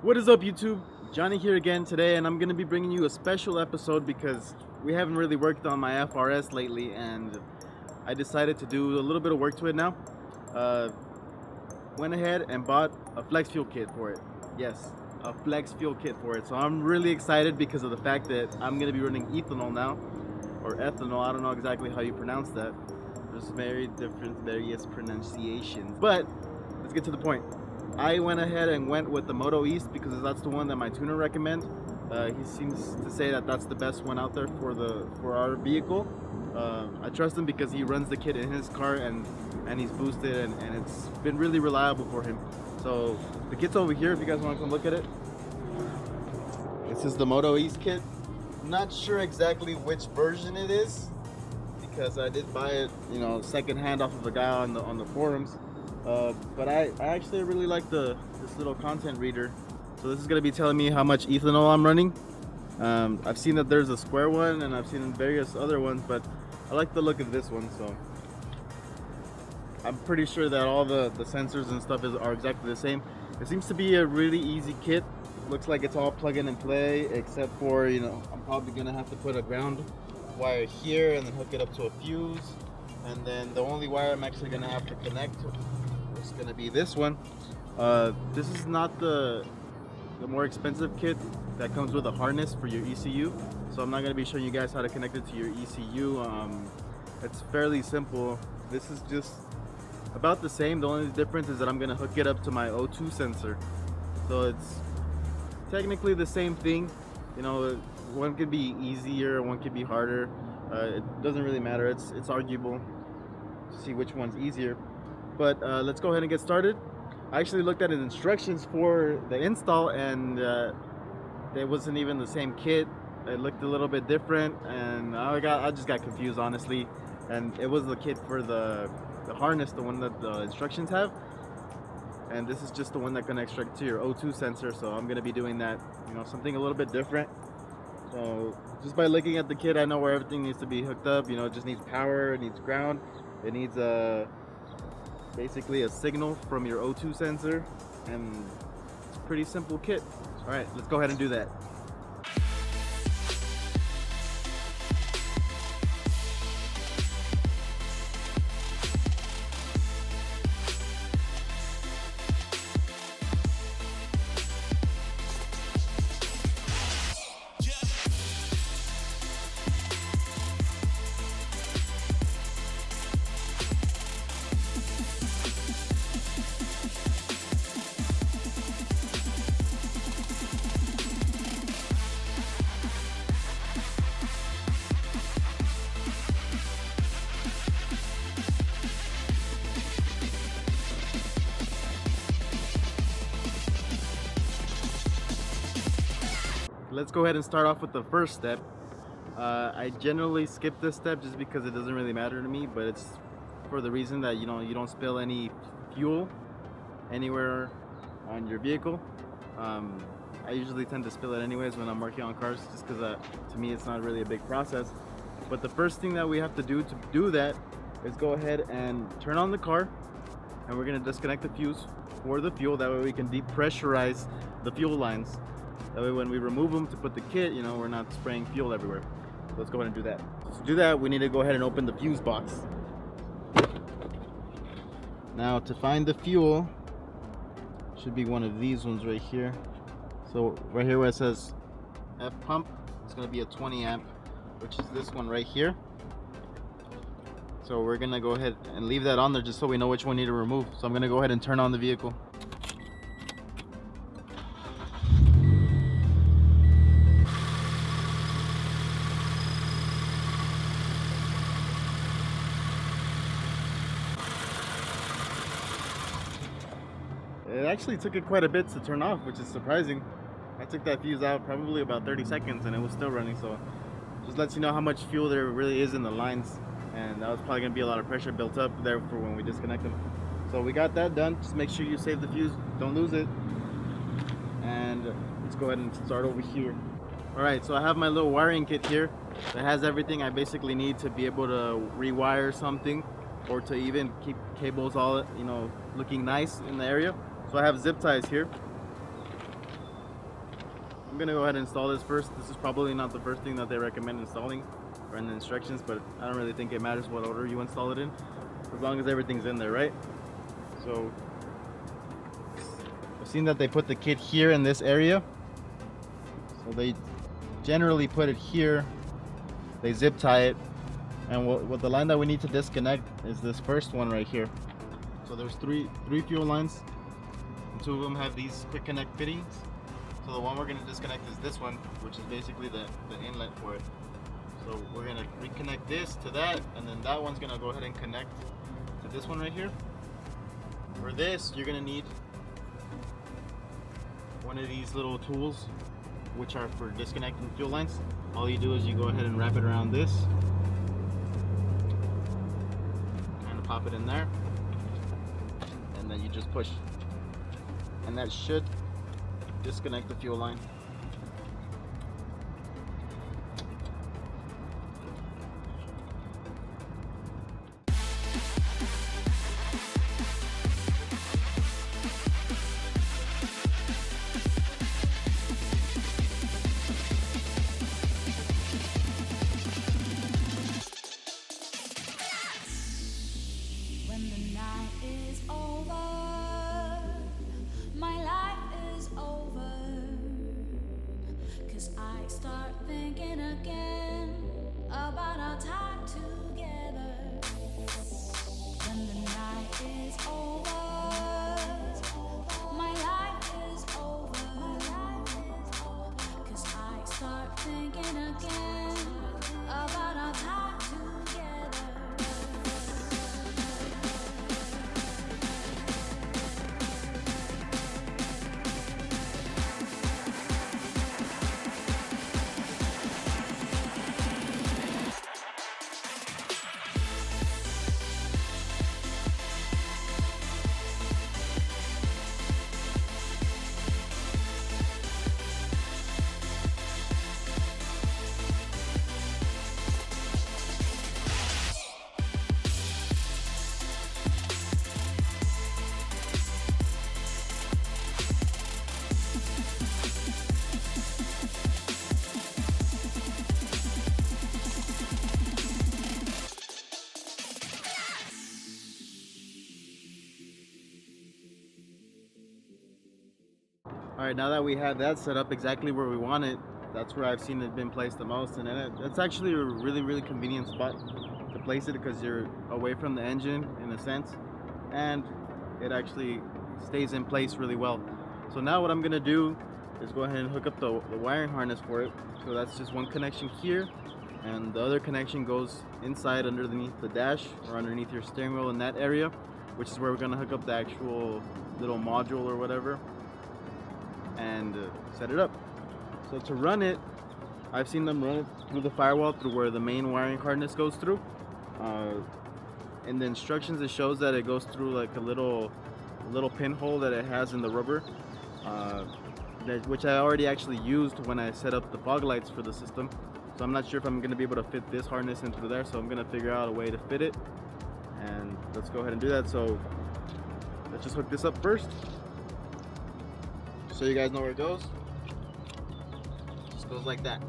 What is up, YouTube? Johnny here again today, and I'm going to be bringing you a special episode because we haven't really worked on my FRS lately, and I decided to do a little bit of work to it now. Went ahead and bought a flex fuel kit for it. Yes, a flex fuel kit for it. So I'm really excited because of the fact that I'm going to be running ethanol now, or ethanol. I don't know exactly how you pronounce that. There's various pronunciations, but let's get to the point. I went ahead and went with the Moto-East because that's the one that my tuner recommends. He seems to say that that's the best one out there for our vehicle. I trust him because he runs the kit in his car and he's boosted and it's been really reliable for him. So the kit's over here if you guys want to come look at it. This is the Moto-East kit. I'm not sure exactly which version it is because I did buy it, second hand off of a guy on the forums. But I actually really like this little content reader. So this is going to be telling me how much ethanol I'm running. I've seen that there's a square one and I've seen various other ones, but I like the look of this one. So I'm pretty sure that all the sensors and stuff are exactly the same. It seems to be a really easy kit. Looks like it's all plug in and play, except for, I'm probably going to have to put a ground wire here and then hook it up to a fuse. And then the only wire I'm actually going to have to connect is going to be this one. This is not the more expensive kit that comes with a harness for your ECU, so I'm not going to be showing you guys how to connect it to your ECU. It's fairly simple. This is just about the same. The only difference is that I'm going to hook it up to my O2 sensor, so it's technically the same thing. One could be easier, one could be harder. It doesn't really matter. It's arguable to see which one's easier. But let's go ahead and get started. I actually looked at the instructions for the install, and it wasn't even the same kit. It looked a little bit different, and I just got confused, honestly. And it was the kit for the harness, the one that the instructions have. And this is just the one that connects direct to your O2 sensor. So I'm gonna be doing that, something a little bit different. So just by looking at the kit, I know where everything needs to be hooked up. It just needs power, it needs ground, it needs basically a signal from your O2 sensor, and it's a pretty simple kit. All right, let's go ahead and do that. Let's go ahead and start off with the first step. I generally skip this step just because it doesn't really matter to me, but it's for the reason that you don't spill any fuel anywhere on your vehicle. I usually tend to spill it anyways when I'm working on cars, just because to me it's not really a big process. But the first thing that we have to do that is go ahead and turn on the car, and we're going to disconnect the fuse for the fuel. That way we can depressurize the fuel lines. That way when we remove them to put the kit, we're not spraying fuel everywhere. So let's go ahead and do that. To do that, we need to go ahead and open the fuse box. Now to find the fuel, should be one of these ones right here. So right here where it says F pump, it's going to be a 20 amp, which is this one right here. So we're going to go ahead and leave that on there just so we know which one we need to remove. So I'm going to go ahead and turn on the vehicle. It actually took it quite a bit to turn off, which is surprising. I took that fuse out probably about 30 seconds and it was still running, so just lets you know how much fuel there really is in the lines, and that was probably going to be a lot of pressure built up there for when we disconnect them. So we got that done. Just make sure you save the fuse, don't lose it, and let's go ahead and start over here. Alright, so I have my little wiring kit here that has everything I basically need to be able to rewire something, or to even keep cables all looking nice in the area. So I have zip ties here. I'm gonna go ahead and install this first. This is probably not the first thing that they recommend installing or in the instructions, but I don't really think it matters what order you install it in, as long as everything's in there, right? So I've seen that they put the kit here in this area. So they generally put it here, they zip tie it, and what the line that we need to disconnect is this first one right here. So there's three fuel lines, and 2 of them have these quick connect fittings. So the one we're going to disconnect is this one, which is basically the inlet for it. So we're going to reconnect this to that, and then that one's going to go ahead and connect to this one right here. For this, you're going to need one of these little tools, which are for disconnecting fuel lines. All you do is you go ahead and wrap it around this, kind of pop it in there, and then you just push, and that should disconnect the fuel line. When the night is over, my life is over, 'cause I start thinking again about our time together. When the night is over, my life is over, 'cause I start thinking again about our time together. Alright, now that we have that set up exactly where we want it, that's where I've seen it been placed the most, and it's actually a really convenient spot to place it because you're away from the engine in a sense, and it actually stays in place really well. So now what I'm gonna do is go ahead and hook up the wiring harness for it. So that's just one connection here, and the other connection goes inside underneath the dash or underneath your steering wheel in that area, which is where we're gonna hook up the actual little module or whatever and set it up. So to run it, I've seen them run it through the firewall, through where the main wiring harness goes through. In the instructions, it shows that it goes through like a little pinhole that it has in the rubber, which I already actually used when I set up the fog lights for the system. So I'm not sure if I'm going to be able to fit this harness in through there, so I'm going to figure out a way to fit it, and let's go ahead and do that. So let's just hook this up first, so you guys know where it goes. It just goes like that.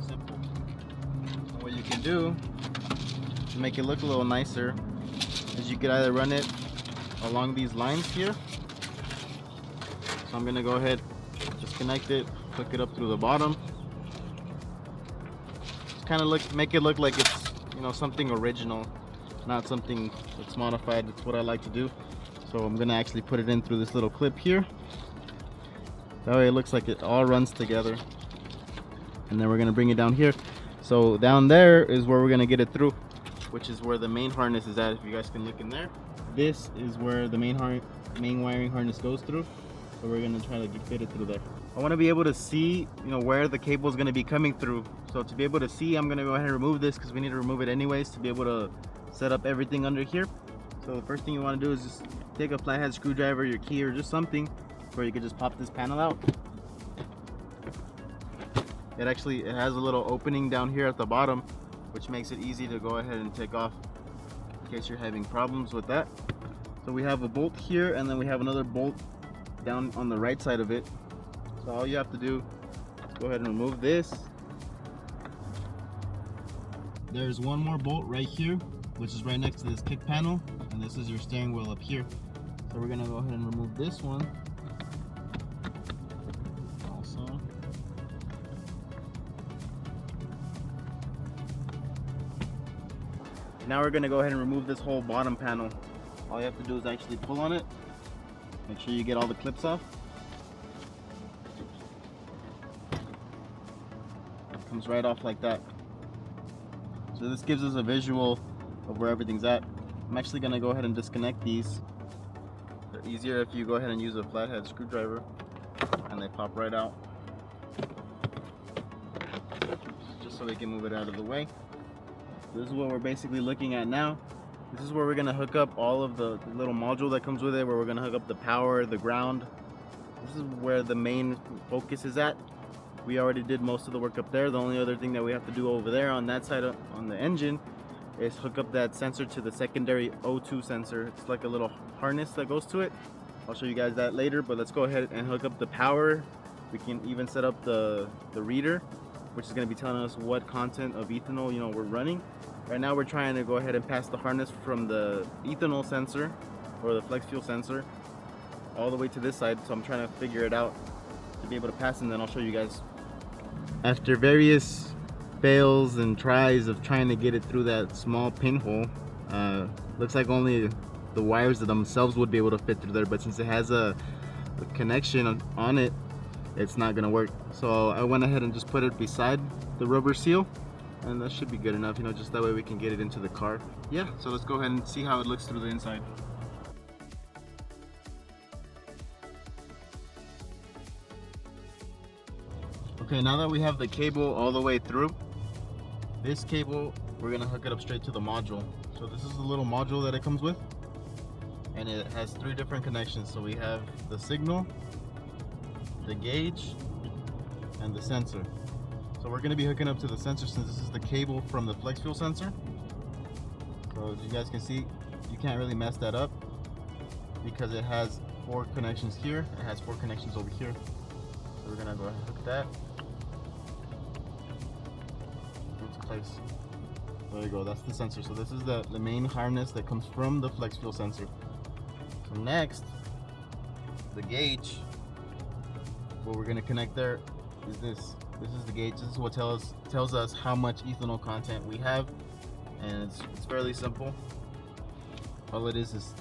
Simple. And what you can do to make it look a little nicer is you could either run it along these lines here. So I'm gonna go ahead, just connect it, hook it up through the bottom. Just kind of make it look like it's, you know, something original, not something that's modified. That's what I like to do. So I'm gonna actually put it in through this little clip here. That way it looks like it all runs together. And then we're gonna bring it down here. So down there is where we're gonna get it through, which is where the main harness is at. If you guys can look in there, this is where the main wiring harness goes through. So we're gonna try to fit it through there. I want to be able to see, you know, where the cable is gonna be coming through. So to be able to see, I'm gonna go ahead and remove this because we need to remove it anyways to be able to set up everything under here. So the first thing you want to do is just take a flathead screwdriver, your key, or just something where you could just pop this panel out. It has a little opening down here at the bottom, which makes it easy to go ahead and take off in case you're having problems with that. So we have a bolt here, and then we have another bolt down on the right side of it. So all you have to do is go ahead and remove this. There's one more bolt right here, which is right next to this kick panel, and this is your steering wheel up here. So we're gonna go ahead and remove this one also. Now we're gonna go ahead and remove this whole bottom panel. All you have to do is actually pull on it. Make sure you get all the clips off. It comes right off like that. So this gives us a visual of where everything's at. I'm actually gonna go ahead and disconnect these. They're easier if you go ahead and use a flathead screwdriver, and they pop right out. Just so we can move it out of the way. This is what we're basically looking at now. This is where we're gonna hook up all of the little module that comes with it, where we're gonna hook up the power, the ground. This is where the main focus is at. We already did most of the work up there. The only other thing that we have to do over there on that side on the engine is hook up that sensor to the secondary O2 sensor. It's like a little harness that goes to it. I'll show you guys that later, but let's go ahead and hook up the power. We can even set up the reader, which is going to be telling us what content of ethanol we're running. Right now we're trying to go ahead and pass the harness from the ethanol sensor or the flex fuel sensor all the way to this side, so I'm trying to figure it out to be able to pass, and then I'll show you guys. After various fails and tries of trying to get it through that small pinhole, looks like only the wires themselves would be able to fit through there, but since it has a connection on it, it's not gonna work. So I went ahead and just put it beside the rubber seal, and that should be good enough, just that way we can get it into the car. Yeah, so let's go ahead and see how it looks through the inside. Okay, now that we have the cable all the way through, this cable, we're gonna hook it up straight to the module. So this is the little module that it comes with, and it has 3 different connections. So we have the signal, the gauge, and the sensor. So we're gonna be hooking up to the sensor since this is the cable from the flex fuel sensor. So as you guys can see, you can't really mess that up because it has 4 connections here. It has 4 connections over here. So we're gonna go ahead and hook that. Place. There you go, that's the sensor. So this is the main harness that comes from the flex fuel sensor. So next, the gauge. What we're gonna connect there is this. This is the gauge. This is what tells us how much ethanol content we have, and it's fairly simple. All it is this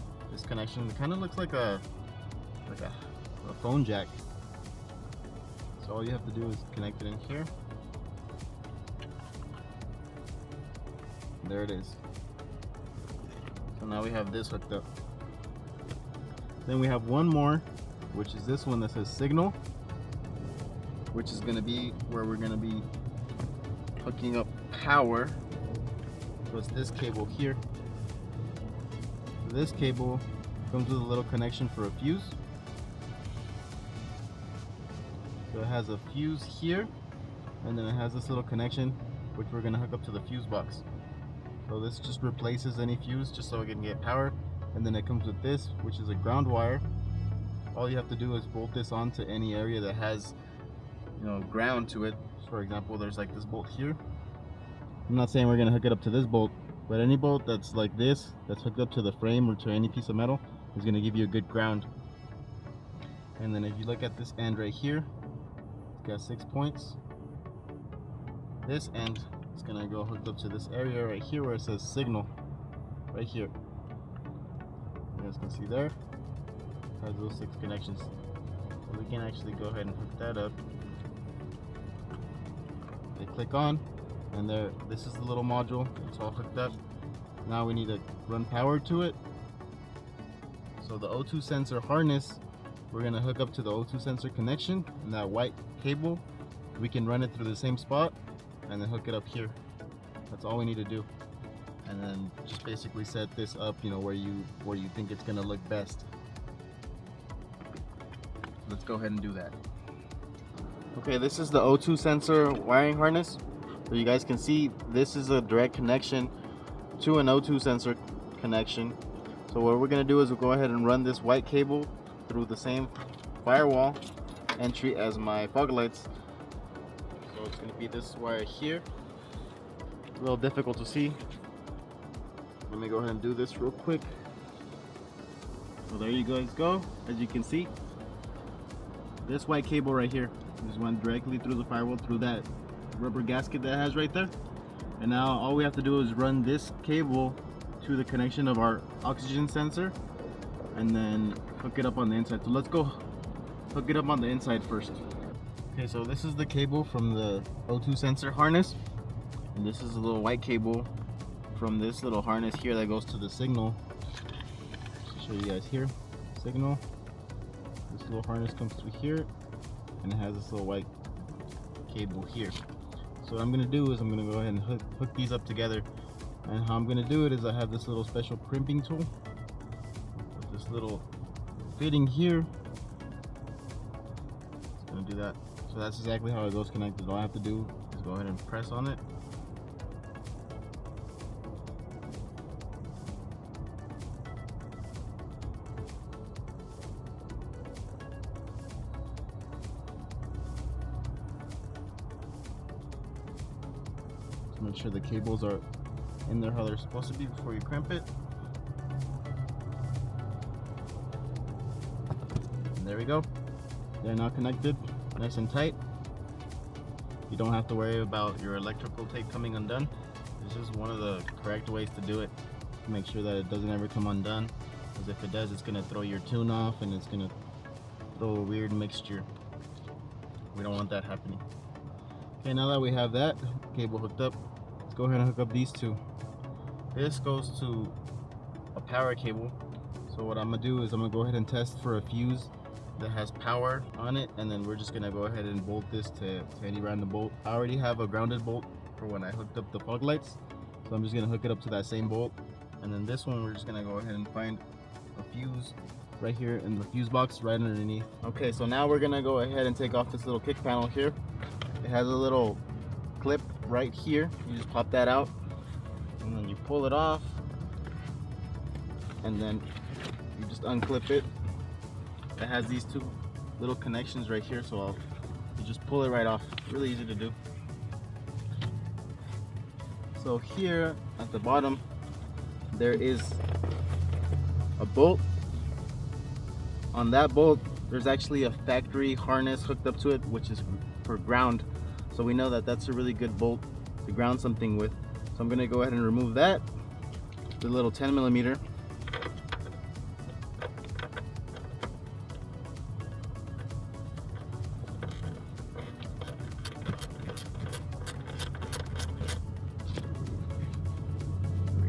connection. It kind of looks like a phone jack. So all you have to do is connect it in here. There it is. So now we have this hooked up. Then we have one more, which is this one that says signal, which is going to be where we're going to be hooking up power. So it's this cable here. This cable comes with a little connection for a fuse. So it has a fuse here, and then it has this little connection which we're going to hook up to the fuse box. So this just replaces any fuse just so it can get power, and then it comes with this, which is a ground wire. All you have to do is bolt this onto any area that has ground to it. For example, there's like this bolt here. I'm not saying we're going to hook it up to this bolt, but any bolt that's like this, that's hooked up to the frame or to any piece of metal, is going to give you a good ground. And then if you look at this end right here, it's got 6 points. This end is going to go hooked up to this area right here where it says signal, right here. You guys can see there, it has those 6 connections. So we can actually go ahead and hook that up. They click on, and there, this is the little module. It's all hooked up. Now we need to run power to it. So the O2 sensor harness, we're going to hook up to the O2 sensor connection, and that white cable, we can run it through the same spot and then hook it up here. That's all we need to do, and then just basically set this up where you think it's going to look best. Let's go ahead and do that. Okay, this is the O2 sensor wiring harness. So you guys can see this is a direct connection to an O2 sensor connection. So what we're going to do is we'll go ahead and run this white cable through the same firewall entry as my fog lights. So it's going to be this wire here. A little difficult to see. Let me go ahead and do this real quick. So there you guys go. As you can see, this white cable right here just went directly through the firewall, through that rubber gasket that it has right there. And now all we have to do is run this cable to the connection of our oxygen sensor and then hook it up on the inside. So let's go hook it up on the inside first. Okay, so this is the cable from the O2 sensor harness, and this is a little white cable from this little harness here that goes to the signal. I'll show you guys here. Signal. This little harness comes through here, and it has this little white cable here. So what I'm gonna do is I'm gonna go ahead and hook these up together. And how I'm gonna do it is I have this little special crimping tool with this little fitting here. It's gonna do that. So that's exactly how it goes connected. All I have to do is go ahead and press on it. Just make sure the cables are in there how they're supposed to be before you crimp it. And there we go. They're now connected nice and tight. You don't have to worry about your electrical tape coming undone. It's just one of the correct ways to do it. Make sure that it doesn't ever come undone, because if it does, it's gonna throw your tune off and it's gonna throw a weird mixture. We don't want that happening. Okay, now that we have that cable hooked up, let's go ahead and hook up these two. This goes to a power cable. So what I'm gonna do is I'm gonna go ahead and test for a fuse that has power on it, and then we're just gonna go ahead and bolt this to any random bolt. I already have a grounded bolt for when I hooked up the fog lights, so I'm just gonna hook it up to that same bolt. And then this one, we're just gonna go ahead and find a fuse right here in the fuse box right underneath. Okay, so now we're gonna go ahead and take off this little kick panel here. It has a little clip right here. You just pop that out, and then you pull it off, and then you just unclip it. It has these two little connections right here, so you just pull it right off. Really easy to do. So here at the bottom there is a bolt. On that bolt there's actually a factory harness hooked up to it, which is for ground. So we know that that's a really good bolt to ground something with. So I'm gonna go ahead and remove that, the little 10mm.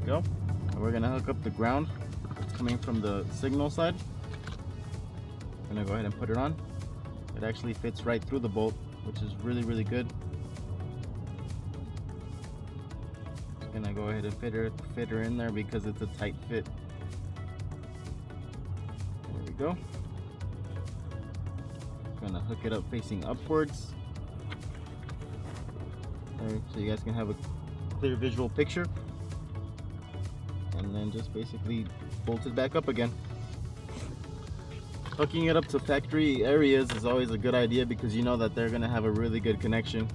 Go. And we're gonna hook up the ground coming from the signal side. I'm gonna go ahead and put it on. It actually fits right through the bolt, which is really good. Just gonna go ahead and fit her in there because it's a tight fit. There we go. Gonna hook it up facing upwards, so you guys can have a clear visual picture. And then just basically bolt it back up again. Hooking it up to factory areas is always a good idea because you know that they're gonna have a really good connection.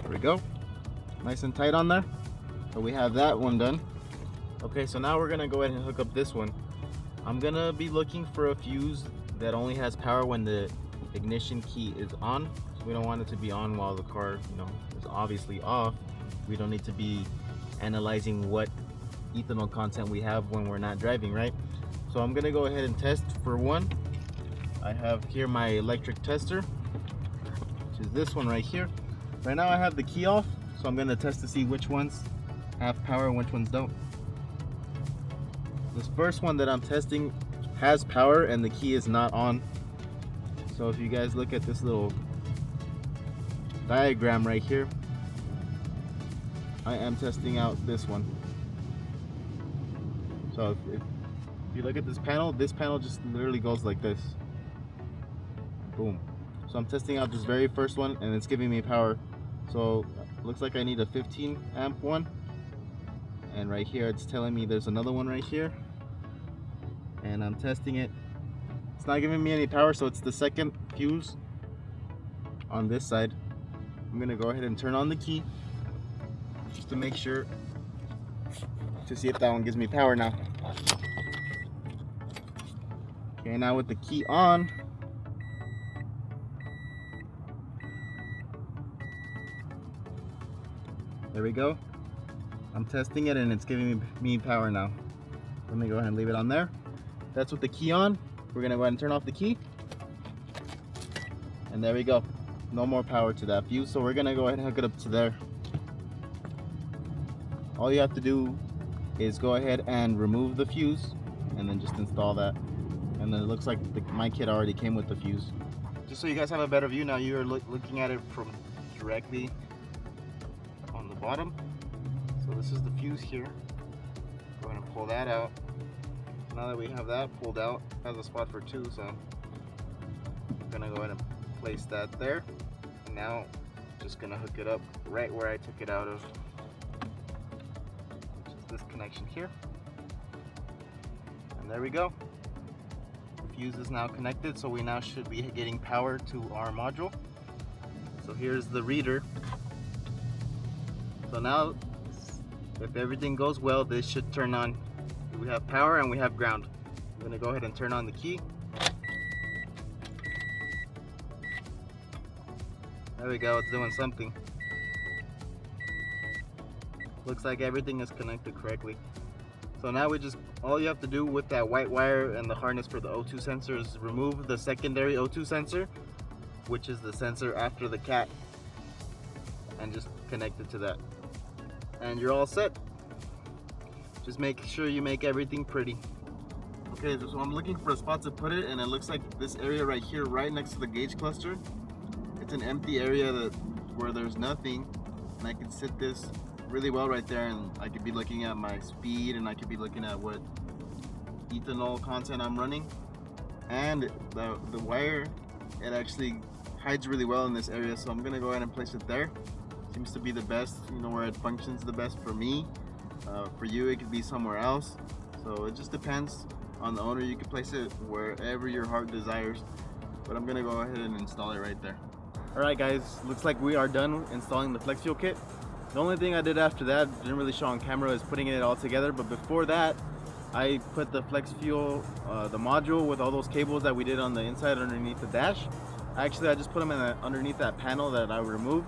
There we go. Nice and tight on there. So we have that one done. Okay, so now we're gonna go ahead and hook up this one. I'm gonna be looking for a fuse that only has power when the ignition key is on. We don't want it to be on while the car, is obviously off. We don't need to be analyzing what ethanol content we have when we're not driving, right? So I'm gonna go ahead and test for one. I have here my electric tester, which is this one right here. Right now I have the key off, so I'm gonna test to see which ones have power and which ones don't. This first one that I'm testing has power and the key is not on. So if you guys look at this little diagram right here, I am testing out this one. So if you look at this panel just literally goes like this. Boom. So I'm testing out this very first one and it's giving me power. So it looks like I need a 15 amp one. And right here it's telling me there's another one right here. and I'm testing it. It's not giving me any power, so it's the second fuse on this side. I'm gonna go ahead and turn on the key just to make sure, to see if that one gives me power now. Okay, now with the key on, there we go. I'm testing it and it's giving me power now. Let me go ahead and leave it on there. That's with the key on. We're gonna go ahead and turn off the key. And there we go. No more power to that fuse, so we're gonna go ahead and hook it up to there. All you have to do is go ahead and remove the fuse and then just install that. And then it looks like my kit already came with the fuse. Just so you guys have a better view, now you're looking at it from directly on the bottom. So this is the fuse here. We're gonna pull that out. Now that we have that pulled out, it has a spot for two, so I'm gonna go ahead and place that there. And now just gonna hook it up right where I took it out of, which is this connection here. And there we go. The fuse is now connected, so we now should be getting power to our module. So here's the reader. So now, if everything goes well, this should turn on. We have power and we have ground. I'm gonna go ahead and turn on the key. There we go, it's doing something. Looks like everything is connected correctly. So now all you have to do with that white wire and the harness for the O2 sensor is remove the secondary O2 sensor, which is the sensor after the cat, and just connect it to that. And you're all set. Just make sure you make everything pretty. Okay, so I'm looking for a spot to put it, and it looks like this area right here, right next to the gauge cluster. It's an empty area where there's nothing, and I can sit this really well right there, and I could be looking at my speed, and I could be looking at what ethanol content I'm running. And the wire, it actually hides really well in this area, so I'm gonna go ahead and place it there. Seems to be the best, you know, where it functions the best for me. For you, it could be somewhere else. So it just depends on the owner. You can place it wherever your heart desires. But I'm gonna go ahead and install it right there. All right, guys, looks like we are done installing the flex fuel kit. The only thing I did after that, didn't really show on camera, is putting it all together. But before that, I put the flex fuel, the module with all those cables that we did on the inside underneath the dash. Actually, I just put them underneath that panel that I removed,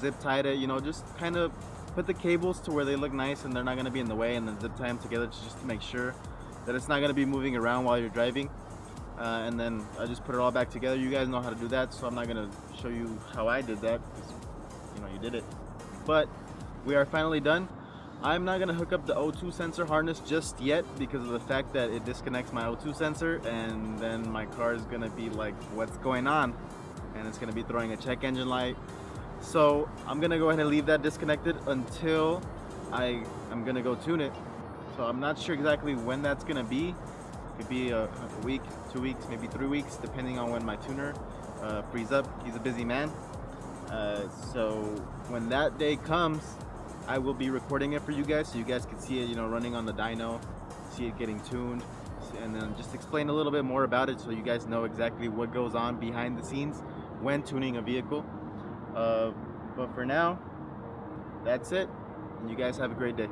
zip tied it, you know, just kind of put the cables to where they look nice and they're not going to be in the way, and then zip tie them together just to make sure that it's not going to be moving around while you're driving. And then I just put it all back together. You guys know how to do that, so I'm not going to show you how I did that, because you know, you did it. But we are finally done. I'm not going to hook up the O2 sensor harness just yet because of the fact that it disconnects my O2 sensor, and then my car is going to be like, what's going on? And it's going to be throwing a check engine light. So I'm gonna go ahead and leave that disconnected until I'm gonna go tune it. So I'm not sure exactly when that's gonna be. It could be a week, 2 weeks, maybe 3 weeks, depending on when my tuner frees up. He's a busy man. So when that day comes, I will be recording it for you guys, so you guys can see it, you know, running on the dyno, see it getting tuned, and then just explain a little bit more about it so you guys know exactly what goes on behind the scenes when tuning a vehicle. But for now, that's it, and you guys have a great day.